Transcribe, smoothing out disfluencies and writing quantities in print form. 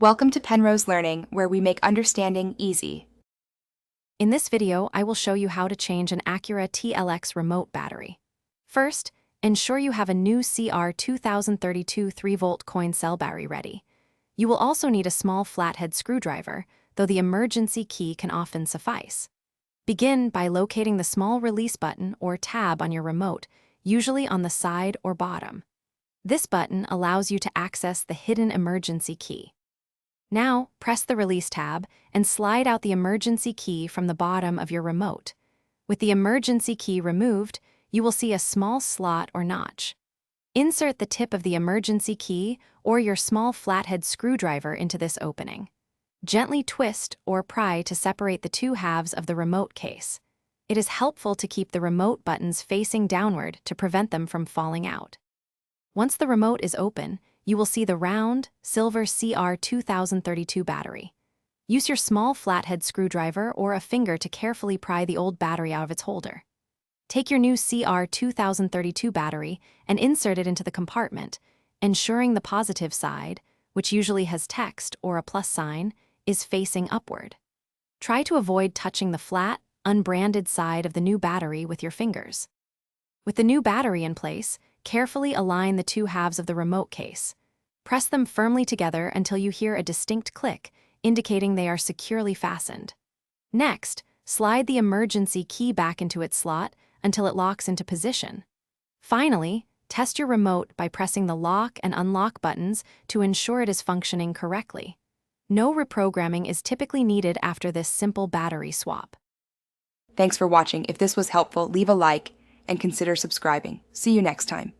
Welcome to Penrose Learning, where we make understanding easy. In this video, I will show you how to change an Acura TLX remote battery. First, ensure you have a new CR 2032 3-volt coin cell battery ready. You will also need a small flathead screwdriver, though the emergency key can often suffice. Begin by locating the small release button or tab on your remote, usually on the side or bottom. This button allows you to access the hidden emergency key. Now, press the Release tab and slide out the emergency key from the bottom of your remote. With the emergency key removed, you will see a small slot or notch. Insert the tip of the emergency key or your small flathead screwdriver into this opening. Gently twist or pry to separate the two halves of the remote case. It is helpful to keep the remote buttons facing downward to prevent them from falling out. Once the remote is open, you will see the round, silver CR 2032 battery. Use your small flathead screwdriver or a finger to carefully pry the old battery out of its holder. Take your new CR 2032 battery and insert it into the compartment, ensuring the positive side, which usually has text or a plus sign, is facing upward. Try to avoid touching the flat, unbranded side of the new battery with your fingers. With the new battery in place, carefully align the two halves of the remote case. Press them firmly together until you hear a distinct click, indicating they are securely fastened. Next, slide the emergency key back into its slot until it locks into position. Finally, test your remote by pressing the lock and unlock buttons to ensure it is functioning correctly. No reprogramming is typically needed after this simple battery swap. Thanks for watching. If this was helpful, leave a like and consider subscribing. See you next time.